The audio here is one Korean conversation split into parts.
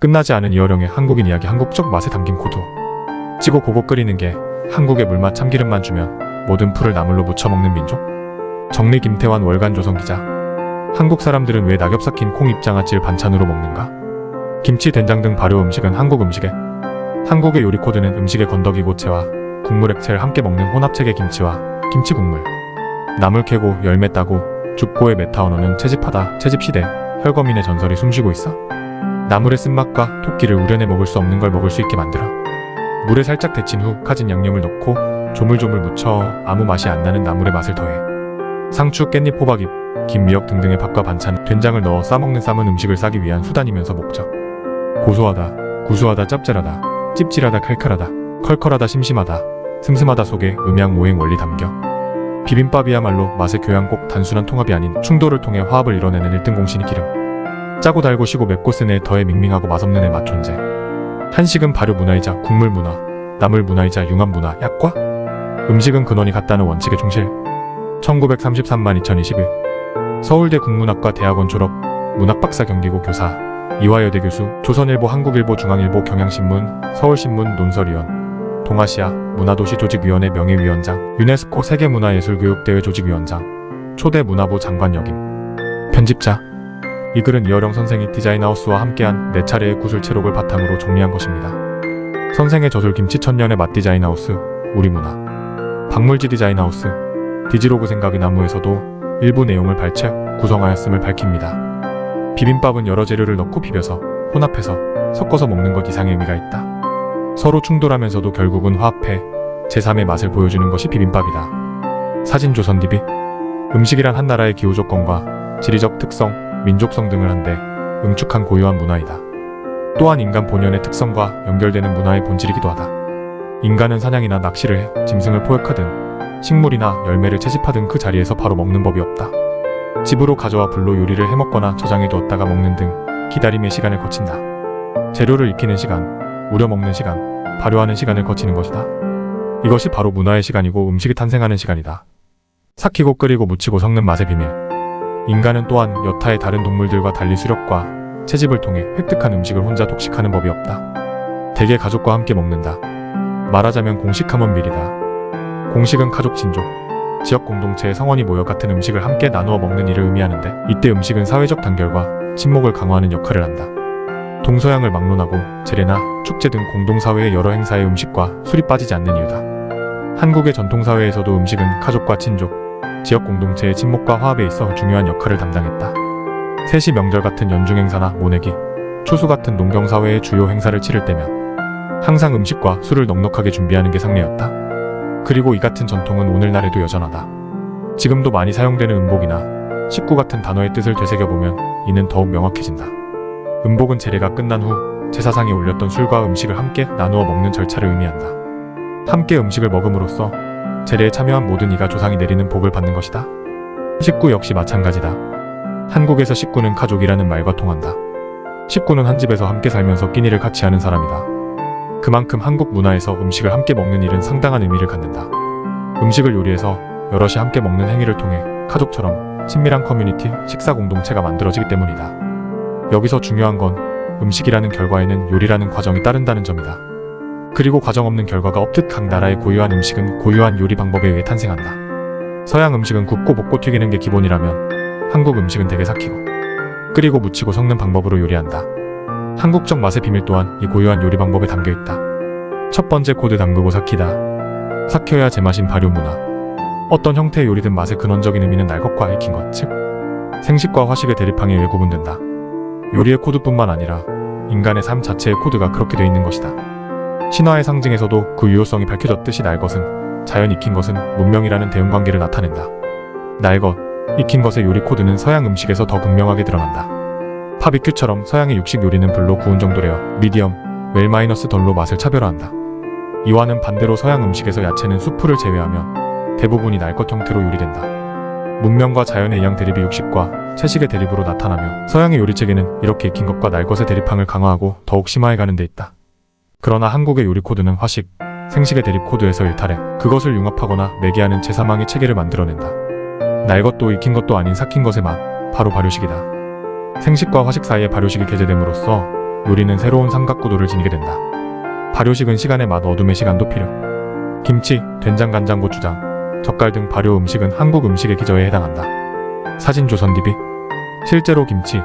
끝나지 않은 이어령의 한국인 이야기, 한국적 맛에 담긴 코드. 찌고 고고 끓이는 게 한국의 물맛, 참기름만 주면 모든 풀을 나물로 무쳐 먹는 민족. 정리 김태환 월간 조선 기자. 한국 사람들은 왜 낙엽 삭힌 콩, 입장아찌를 반찬으로 먹는가? 김치, 된장 등 발효 음식은 한국 음식에, 한국의 요리 코드는 음식의 건더기 고체와 국물 액체를 함께 먹는 혼합체계 김치와 김치 국물. 나물 캐고 열매 따고 죽고의 메타 언어는 채집하다, 채집시대, 혈거민의 전설이 숨쉬고 있어. 나물의 쓴맛과 토끼를 우려내 먹을 수 없는 걸 먹을 수 있게 만들어. 물에 살짝 데친 후 카진 양념을 넣고 조물조물 무쳐 아무 맛이 안 나는 나물의 맛을 더해. 상추, 깻잎, 호박잎, 김, 미역 등등의 밥과 반찬, 된장을 넣어 싸먹는 삶은 음식을 싸기 위한 수단이면서 목적. 고소하다, 구수하다, 짭짤하다, 찝찝하다, 칼칼하다, 컬컬하다, 심심하다, 슴슴하다 속에 음양오행 원리 담겨. 비빔밥이야말로 맛의 교양, 꼭 단순한 통합이 아닌 충돌을 통해 화합을 이뤄내는 1등 공신이 기름. 짜고 달고 시고 맵고 쓴 애 더해 밍밍하고 맛없는 애 맛 존재. 한식은 발효 문화이자 국물 문화, 나물 문화이자 융합 문화, 약과 음식은 근원이 같다는 원칙의 충실. 1933만 2021 서울대 국문학과 대학원 졸업, 문학박사, 경기고 교사, 이화여대 교수, 조선일보, 한국일보, 중앙일보, 경향신문, 서울신문 논설위원, 동아시아 문화도시 조직위원회 명예위원장, 유네스코 세계문화예술교육대회 조직위원장, 초대 문화부 장관 역임. 편집자. 이 글은 이어령 선생이 디자인하우스와 함께한 4차례의 구슬체록을 바탕으로 정리한 것입니다. 선생의 저술 김치천년의 맛 디자인하우스, 우리문화, 박물지 디자인하우스, 디지로그 생각의 나무에서도 일부 내용을 발췌, 구성하였음을 밝힙니다. 비빔밥은 여러 재료를 넣고 비벼서, 혼합해서, 섞어서 먹는 것 이상의 의미가 있다. 서로 충돌하면서도 결국은 화합해 제3의 맛을 보여주는 것이 비빔밥이다. 사진 조선TV. 음식이란 한 나라의 기후 조건과 지리적 특성, 민족성 등을 한데 응축한 고유한 문화이다. 또한 인간 본연의 특성과 연결되는 문화의 본질이기도 하다. 인간은 사냥이나 낚시를 해 짐승을 포획하든 식물이나 열매를 채집하든 그 자리에서 바로 먹는 법이 없다. 집으로 가져와 불로 요리를 해먹거나 저장해 두었다가 먹는 등 기다림의 시간을 거친다. 재료를 익히는 시간, 우려 먹는 시간, 발효하는 시간을 거치는 것이다. 이것이 바로 문화의 시간이고 음식이 탄생하는 시간이다. 삭히고 끓이고 무치고 섞는 맛의 비밀. 인간은 또한 여타의 다른 동물들과 달리 수렵과 채집을 통해 획득한 음식을 혼자 독식하는 법이 없다. 대개 가족과 함께 먹는다. 말하자면 공식하면 밀이다. 공식은 가족, 친족, 지역 공동체의 성원이 모여 같은 음식을 함께 나누어 먹는 일을 의미하는데, 이때 음식은 사회적 단결과 친목을 강화하는 역할을 한다. 동서양을 막론하고 제례나 축제 등 공동사회의 여러 행사에 음식과 술이 빠지지 않는 이유다. 한국의 전통사회에서도 음식은 가족과 친족, 지역 공동체의 친목과 화합에 있어 중요한 역할을 담당했다. 세시, 명절 같은 연중 행사나 모내기, 추수 같은 농경사회의 주요 행사를 치를 때면 항상 음식과 술을 넉넉하게 준비하는 게 상례였다. 그리고 이 같은 전통은 오늘날에도 여전하다. 지금도 많이 사용되는 음복이나 식구 같은 단어의 뜻을 되새겨보면 이는 더욱 명확해진다. 음복은 제례가 끝난 후 제사상에 올렸던 술과 음식을 함께 나누어 먹는 절차를 의미한다. 함께 음식을 먹음으로써 제례에 참여한 모든 이가 조상이 내리는 복을 받는 것이다. 식구 역시 마찬가지다. 한국에서 식구는 가족이라는 말과 통한다. 식구는 한 집에서 함께 살면서 끼니를 같이 하는 사람이다. 그만큼 한국 문화에서 음식을 함께 먹는 일은 상당한 의미를 갖는다. 음식을 요리해서 여럿이 함께 먹는 행위를 통해 가족처럼 친밀한 커뮤니티, 식사 공동체가 만들어지기 때문이다. 여기서 중요한 건 음식이라는 결과에는 요리라는 과정이 따른다는 점이다. 그리고 과정 없는 결과가 없듯 각 나라의 고유한 음식은 고유한 요리 방법에 의해 탄생한다. 서양 음식은 굽고 볶고 튀기는 게 기본이라면 한국 음식은 대개 삭히고 끓이고 무치고 섞는 방법으로 요리한다. 한국적 맛의 비밀 또한 이 고유한 요리 방법에 담겨있다. 첫 번째 코드, 담그고 삭히다. 삭혀야 제맛인 발효 문화. 어떤 형태의 요리든 맛의 근원적인 의미는 날 것과 익힌 것, 즉 생식과 화식의 대립항에 의해 구분된다. 요리의 코드뿐만 아니라 인간의 삶 자체의 코드가 그렇게 돼 있는 것이다. 신화의 상징에서도 그 유효성이 밝혀졌듯이 날 것은, 자연 익힌 것은 문명이라는 대응관계를 나타낸다. 날 것, 익힌 것의 요리 코드는 서양 음식에서 더 극명하게 드러난다. 바비큐처럼 서양의 육식 요리는 불로 구운 정도 레어, 미디엄, 웰-덜로 맛을 차별화한다. 이와는 반대로 서양 음식에서 야채는 수프를 제외하면 대부분이 날 것 형태로 요리된다. 문명과 자연의 이양 대립이 육식과 채식의 대립으로 나타나며 서양의 요리체계는 이렇게 익힌 것과 날 것의 대립항을 강화하고 더욱 심화해가는 데 있다. 그러나 한국의 요리 코드는 화식, 생식의 대립 코드에서 일탈해 그것을 융합하거나 매개하는 제3항의 체계를 만들어낸다. 날 것도 익힌 것도 아닌 삭힌 것의 맛, 바로 발효식이다. 생식과 화식 사이에 발효식이 개재됨으로써 요리는 새로운 삼각구도를 지니게 된다. 발효식은 시간의 맛, 어둠의 시간도 필요. 김치, 된장, 간장, 고추장, 젓갈 등 발효 음식은 한국 음식의 기저에 해당한다. 사진 조선 DB. 실제로 김치,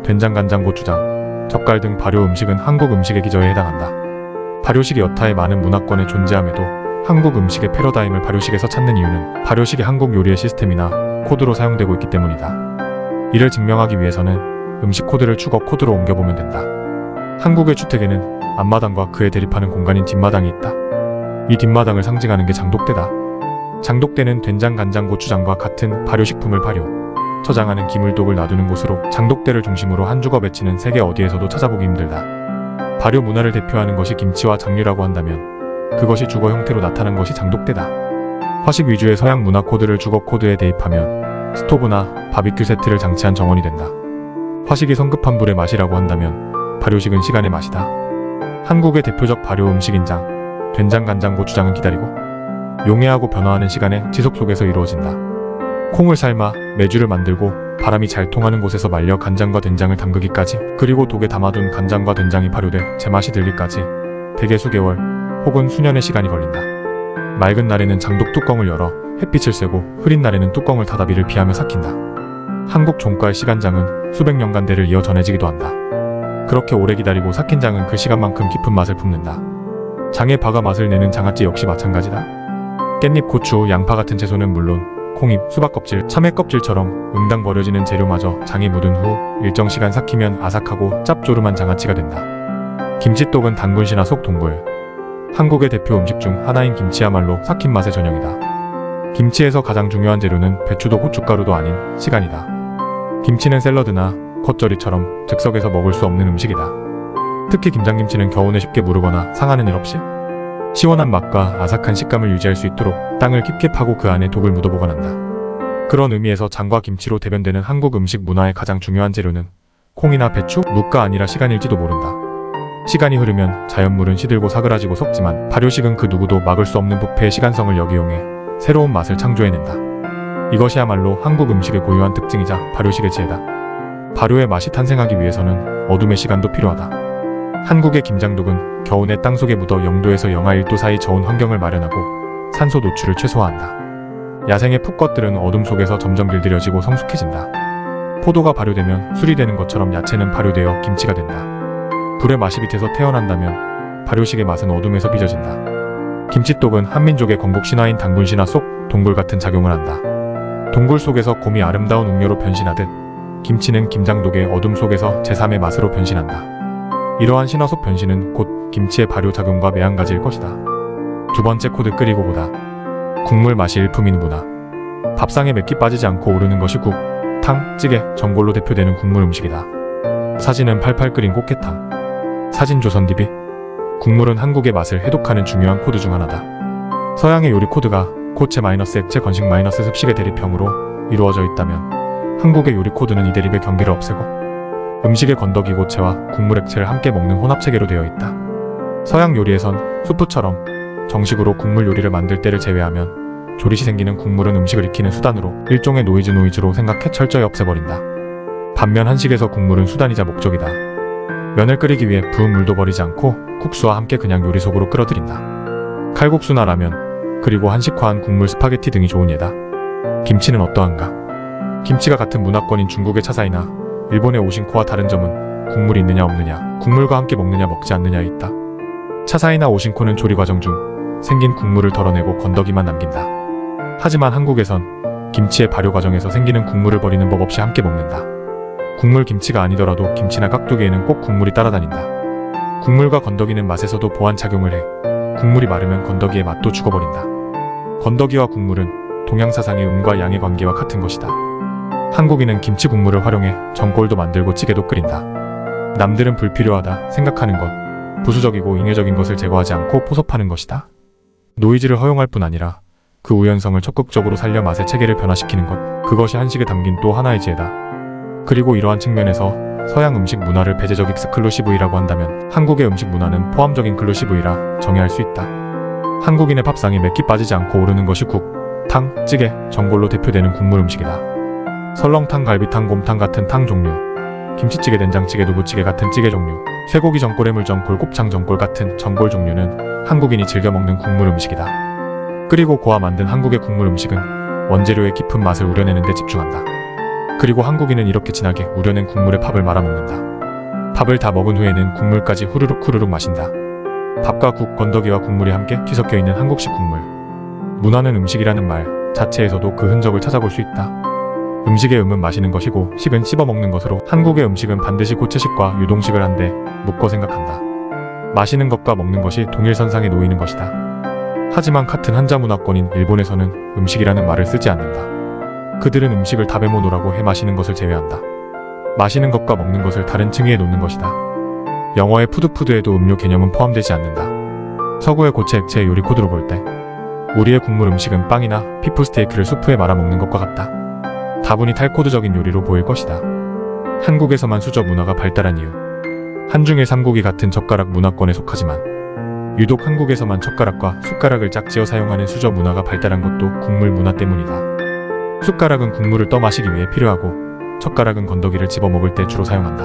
된장, 간장, 고추장, 젓갈 등 발효 음식은 한국 음식의 기저에 해당한다. 발효식이 여타의 많은 문화권에 존재함에도 한국 음식의 패러다임을 발효식에서 찾는 이유는 발효식이 한국 요리의 시스템이나 코드로 사용되고 있기 때문이다. 이를 증명하기 위해서는 음식 코드를 축어 코드로 옮겨보면 된다. 한국의 주택에는 앞마당과 그에 대립하는 공간인 뒷마당이 있다. 이 뒷마당을 상징하는 게 장독대다. 장독대는 된장, 간장, 고추장과 같은 발효식품을 발효, 저장하는 기물독을 놔두는 곳으로 장독대를 중심으로 한 주거 배치는 세계 어디에서도 찾아보기 힘들다. 발효 문화를 대표하는 것이 김치와 장류라고 한다면 그것이 주거 형태로 나타난 것이 장독대다. 화식 위주의 서양 문화 코드를 주거 코드에 대입하면 스토브나 바비큐 세트를 장치한 정원이 된다. 화식이 성급한 불의 맛이라고 한다면 발효식은 시간의 맛이다. 한국의 대표적 발효 음식인장, 된장, 간장, 고추장은 기다리고 용해하고 변화하는 시간의 지속 속에서 이루어진다. 콩을 삶아 메주를 만들고 바람이 잘 통하는 곳에서 말려 간장과 된장을 담그기까지, 그리고 독에 담아둔 간장과 된장이 발효돼 제맛이 들기까지 대개 수개월 혹은 수년의 시간이 걸린다. 맑은 날에는 장독 뚜껑을 열어 햇빛을 쐬고 흐린 날에는 뚜껑을 닫아 비를 피하며 삭힌다. 한국 종가의 시간장은 수백 년간 대를 이어 전해지기도 한다. 그렇게 오래 기다리고 삭힌 장은 그 시간만큼 깊은 맛을 품는다. 장에 박아 맛을 내는 장아찌 역시 마찬가지다. 깻잎, 고추, 양파 같은 채소는 물론 콩잎, 수박 껍질, 참외 껍질처럼 응당 버려지는 재료마저 장에 묻은 후 일정 시간 삭히면 아삭하고 짭조름한 장아찌가 된다. 김치독은 단군시나 속 동굴. 한국의 대표 음식 중 하나인 김치야말로 삭힌 맛의 전형이다. 김치에서 가장 중요한 재료는 배추도 고춧가루도 아닌 시간이다. 김치는 샐러드나 겉절이처럼 즉석에서 먹을 수 없는 음식이다. 특히 김장김치는 겨우내 쉽게 무르거나 상하는 일 없이 시원한 맛과 아삭한 식감을 유지할 수 있도록 땅을 깊게 파고 그 안에 독을 묻어 보관한다. 그런 의미에서 장과 김치로 대변되는 한국 음식 문화의 가장 중요한 재료는 콩이나 배추, 무가 아니라 시간일지도 모른다. 시간이 흐르면 자연물은 시들고 사그라지고 썩지만 발효식은 그 누구도 막을 수 없는 부패의 시간성을 역이용해 새로운 맛을 창조해낸다. 이것이야말로 한국 음식의 고유한 특징이자 발효식의 지혜다. 발효의 맛이 탄생하기 위해서는 어둠의 시간도 필요하다. 한국의 김장독은 겨우내 땅속에 묻어 0도에서 영하 1도 사이 저온 환경을 마련하고 산소 노출을 최소화한다. 야생의 풋것들은 어둠 속에서 점점 길들여지고 성숙해진다. 포도가 발효되면 술이 되는 것처럼 야채는 발효되어 김치가 된다. 불의 맛이 밑에서 태어난다면 발효식의 맛은 어둠에서 빚어진다. 김치독은 한민족의 건국 신화인 단군신화 속 동굴 같은 작용을 한다. 동굴 속에서 곰이 아름다운 웅녀로 변신하듯 김치는 김장독의 어둠 속에서 제3의 맛으로 변신한다. 이러한 신화 속 변신은 곧 김치의 발효 작용과 매한가지일 것이다. 두 번째 코드, 끓이고 보다. 국물 맛이 일품인 문화. 밥상에 맵기 빠지지 않고 오르는 것이 국, 탕, 찌개, 전골로 대표되는 국물 음식이다. 사진은 팔팔 끓인 꽃게탕. 사진 조선 DB. 국물은 한국의 맛을 해독하는 중요한 코드 중 하나다. 서양의 요리 코드가 고체 마이너스 액체, 건식 마이너스 습식의 대립형으로 이루어져 있다면 한국의 요리 코드는 이 대립의 경계를 없애고 음식의 건더기 고체와 국물 액체를 함께 먹는 혼합체계로 되어 있다. 서양 요리에선 수프처럼 정식으로 국물 요리를 만들 때를 제외하면 조리시 생기는 국물은 음식을 익히는 수단으로 일종의 노이즈로 생각해 철저히 없애버린다. 반면 한식에서 국물은 수단이자 목적이다. 면을 끓이기 위해 부은 물도 버리지 않고 국수와 함께 그냥 요리 속으로 끌어들인다. 칼국수나 라면, 그리고 한식화한 국물 스파게티 등이 좋은 예다. 김치는 어떠한가? 김치가 같은 문화권인 중국의 차사이나 일본의 오신코와 다른 점은 국물이 있느냐 없느냐, 국물과 함께 먹느냐 먹지 않느냐에 있다. 차사이나 오신코는 조리 과정 중 생긴 국물을 덜어내고 건더기만 남긴다. 하지만 한국에선 김치의 발효 과정에서 생기는 국물을 버리는 법 없이 함께 먹는다. 국물 김치가 아니더라도 김치나 깍두기에는 꼭 국물이 따라다닌다. 국물과 건더기는 맛에서도 보완작용을 해 국물이 마르면 건더기의 맛도 죽어버린다. 건더기와 국물은 동양사상의 음과 양의 관계와 같은 것이다. 한국인은 김치 국물을 활용해 전골도 만들고 찌개도 끓인다. 남들은 불필요하다 생각하는 것, 부수적이고 인위적인 것을 제거하지 않고 포섭하는 것이다. 노이즈를 허용할 뿐 아니라 그 우연성을 적극적으로 살려 맛의 체계를 변화시키는 것, 그것이 한식에 담긴 또 하나의 지혜다. 그리고 이러한 측면에서 서양 음식 문화를 배제적 익스클루시브이라고 한다면 한국의 음식 문화는 포함적 인클루시브이라 정의할 수 있다. 한국인의 밥상에 맵기 빠지지 않고 오르는 것이 국, 탕, 찌개, 전골로 대표되는 국물 음식이다. 설렁탕, 갈비탕, 곰탕 같은 탕 종류, 김치찌개, 된장찌개, 두부찌개 같은 찌개 종류, 쇠고기 전골, 해물전골, 곱창 전골 같은 전골 종류는 한국인이 즐겨 먹는 국물 음식이다. 끓이고 고아 만든 한국의 국물 음식은 원재료의 깊은 맛을 우려내는 데 집중한다. 그리고 한국인은 이렇게 진하게 우려낸 국물에 밥을 말아 먹는다. 밥을 다 먹은 후에는 국물까지 후루룩 후루룩 마신다. 밥과 국, 건더기와 국물이 함께 뒤섞여 있는 한국식 국물. 문화는 음식이라는 말 자체에서도 그 흔적을 찾아볼 수 있다. 음식의 음은 마시는 것이고 식은 씹어 먹는 것으로 한국의 음식은 반드시 고체식과 유동식을 한데 묶어 생각한다. 마시는 것과 먹는 것이 동일선상에 놓이는 것이다. 하지만 같은 한자 문화권인 일본에서는 음식이라는 말을 쓰지 않는다. 그들은 음식을 다베모노라고 해 마시는 것을 제외한다. 마시는 것과 먹는 것을 다른 층위에 놓는 것이다. 영어의 푸드푸드에도 음료 개념은 포함되지 않는다. 서구의 고체 액체 요리 코드로 볼 때 우리의 국물 음식은 빵이나 피프 스테이크를 수프에 말아 먹는 것과 같다. 다분히 탈코드적인 요리로 보일 것이다. 한국에서만 수저 문화가 발달한 이유. 한중일 삼국이 같은 젓가락 문화권에 속하지만 유독 한국에서만 젓가락과 숟가락을 짝지어 사용하는 수저 문화가 발달한 것도 국물 문화 때문이다. 숟가락은 국물을 떠 마시기 위해 필요하고 젓가락은 건더기를 집어 먹을 때 주로 사용한다.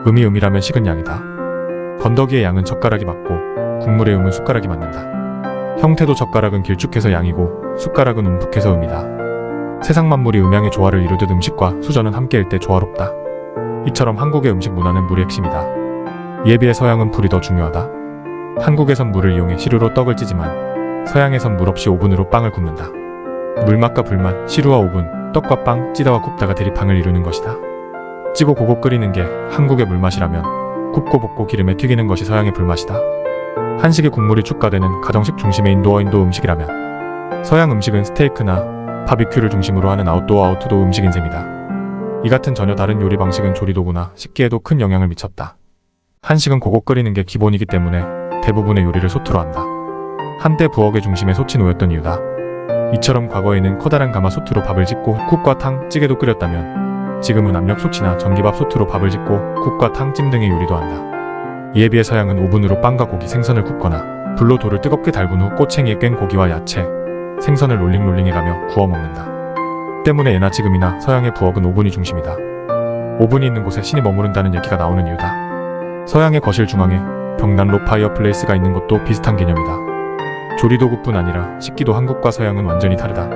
음이라면 식은 양이다. 건더기의 양은 젓가락이 맞고 국물의 음은 숟가락이 맞는다. 형태도 젓가락은 길쭉해서 양이고 숟가락은 움푹해서 음이다. 세상 만물이 음양의 조화를 이루듯 음식과 수저는 함께일 때 조화롭다. 이처럼 한국의 음식 문화는 물이 핵심이다. 이에 비해 서양은 불이 더 중요하다. 한국에선 물을 이용해 시루로 떡을 찌지만 서양에선 물 없이 오븐으로 빵을 굽는다. 물맛과 불맛, 시루와 오븐, 떡과 빵, 찌다와 굽다가 대립항을 이루는 것이다. 찌고 고고 끓이는 게 한국의 물맛이라면 굽고 볶고 기름에 튀기는 것이 서양의 불맛이다. 한식의 국물이 축가되는 가정식 중심의 인도 음식이라면 서양 음식은 스테이크나 바비큐를 중심으로 하는 아웃도어 아웃투도 음식인 셈이다. 이 같은 전혀 다른 요리 방식은 조리도구나 식기에도 큰 영향을 미쳤다. 한식은 고고 끓이는 게 기본이기 때문에 대부분의 요리를 소투로 한다. 한때 부엌의 중심에 솥이 놓였던 이유다. 이처럼 과거에는 커다란 가마솥으로 밥을 짓고 국과 탕, 찌개도 끓였다면 지금은 압력솥이나 전기밥솥으로 밥을 짓고 국과 탕, 찜 등의 요리도 한다. 이에 비해 서양은 오븐으로 빵과 고기, 생선을 굽거나 불로 돌을 뜨겁게 달군 후 꼬챙이에 깬 고기와 야채, 생선을 롤링해가며 구워 먹는다. 때문에 예나 지금이나 서양의 부엌은 오븐이 중심이다. 오븐이 있는 곳에 신이 머무른다는 얘기가 나오는 이유다. 서양의 거실 중앙에 벽난로 파이어플레이스가 있는 것도 비슷한 개념이다. 조리도구뿐 아니라 식기도 한국과 서양은 완전히 다르다.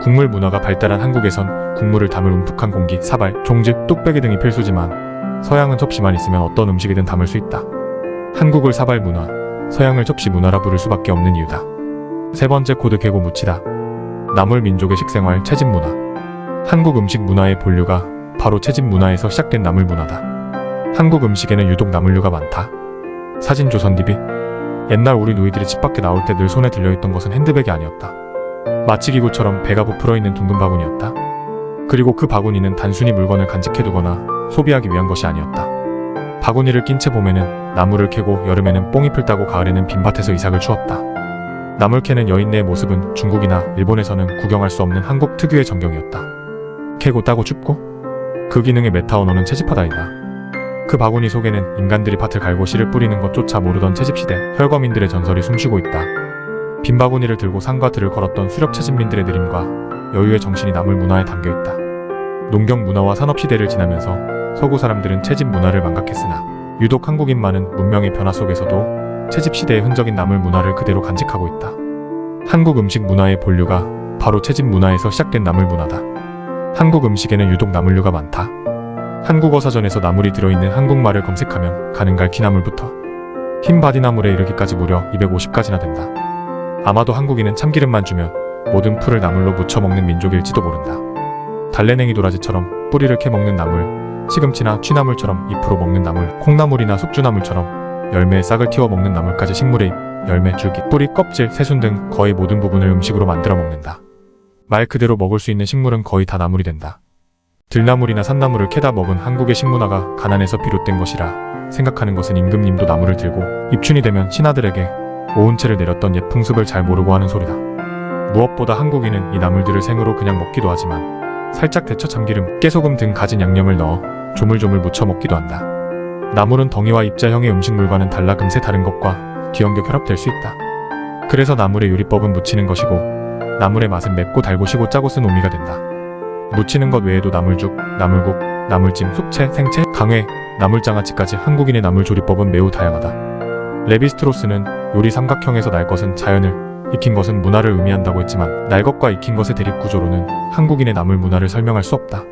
국물 문화가 발달한 한국에선 국물을 담을 움푹한 공기, 사발, 종즉, 뚝배기 등이 필수지만 서양은 접시만 있으면 어떤 음식이든 담을 수 있다. 한국을 사발 문화, 서양을 접시 문화라 부를 수밖에 없는 이유다. 세 번째 코드 개고 묻히다. 나물 민족의 식생활, 채집 문화. 한국 음식 문화의 본류가 바로 채집 문화에서 시작된 나물 문화다. 한국 음식에는 유독 나물류가 많다. 사진 조선 DB. 옛날 우리 누이들이 집 밖에 나올 때 늘 손에 들려있던 것은 핸드백이 아니었다. 마취기구처럼 배가 부풀어 있는 둥근 바구니였다. 그리고 그 바구니는 단순히 물건을 간직해두거나 소비하기 위한 것이 아니었다. 바구니를 낀 채 봄에는 나무를 캐고 여름에는 뽕잎을 따고 가을에는 빈밭에서 이삭을 추었다. 나물 캐는 여인네의 모습은 중국이나 일본에서는 구경할 수 없는 한국 특유의 전경이었다. 캐고 따고 줍고 그 기능의 메타 언어는 채집하다이다. 그 바구니 속에는 인간들이 밭을 갈고 씨를 뿌리는 것조차 모르던 채집시대 혈거민들의 전설이 숨쉬고 있다. 빈 바구니를 들고 산과 들을 걸었던 수렵 채집민들의 느림과 여유의 정신이 나물 문화에 담겨있다. 농경 문화와 산업시대를 지나면서 서구 사람들은 채집 문화를 망각했으나 유독 한국인만은 문명의 변화 속에서도 채집시대의 흔적인 나물 문화를 그대로 간직하고 있다. 한국 음식 문화의 본류가 바로 채집 문화에서 시작된 나물 문화다. 한국 음식에는 유독 나물류가 많다. 한국어 사전에서 나물이 들어있는 한국말을 검색하면 가는 갈퀴나물부터 흰 바디나물에 이르기까지 무려 250가지나 된다. 아마도 한국인은 참기름만 주면 모든 풀을 나물로 무쳐 먹는 민족일지도 모른다. 달래냉이 도라지처럼 뿌리를 캐 먹는 나물, 시금치나 취나물처럼 잎으로 먹는 나물, 콩나물이나 숙주나물처럼 열매의 싹을 틔워 먹는 나물까지 식물의 잎, 열매, 줄기, 뿌리, 껍질, 새순 등 거의 모든 부분을 음식으로 만들어 먹는다. 말 그대로 먹을 수 있는 식물은 거의 다 나물이 된다. 들나물이나 산나물을 캐다 먹은 한국의 식문화가 가난에서 비롯된 것이라 생각하는 것은 임금님도 나물을 들고 입춘이 되면 신하들에게 오은채를 내렸던 옛 풍습을 잘 모르고 하는 소리다. 무엇보다 한국인은 이 나물들을 생으로 그냥 먹기도 하지만 살짝 데쳐 참기름, 깨소금 등 가진 양념을 넣어 조물조물 무쳐 먹기도 한다. 나물은 덩이와 입자형의 음식물과는 달라 금세 다른 것과 뒤엉겨 결합될 수 있다. 그래서 나물의 요리법은 무치는 것이고 나물의 맛은 맵고 달고 시고 짜고 쓴 오미가 된다. 무치는 것 외에도 나물죽, 나물국, 나물찜, 숙채, 생채, 강회, 나물장아찌까지 한국인의 나물 조리법은 매우 다양하다. 레비스트로스는 요리 삼각형에서 날 것은 자연을, 익힌 것은 문화를 의미한다고 했지만 날 것과 익힌 것의 대립구조로는 한국인의 나물 문화를 설명할 수 없다.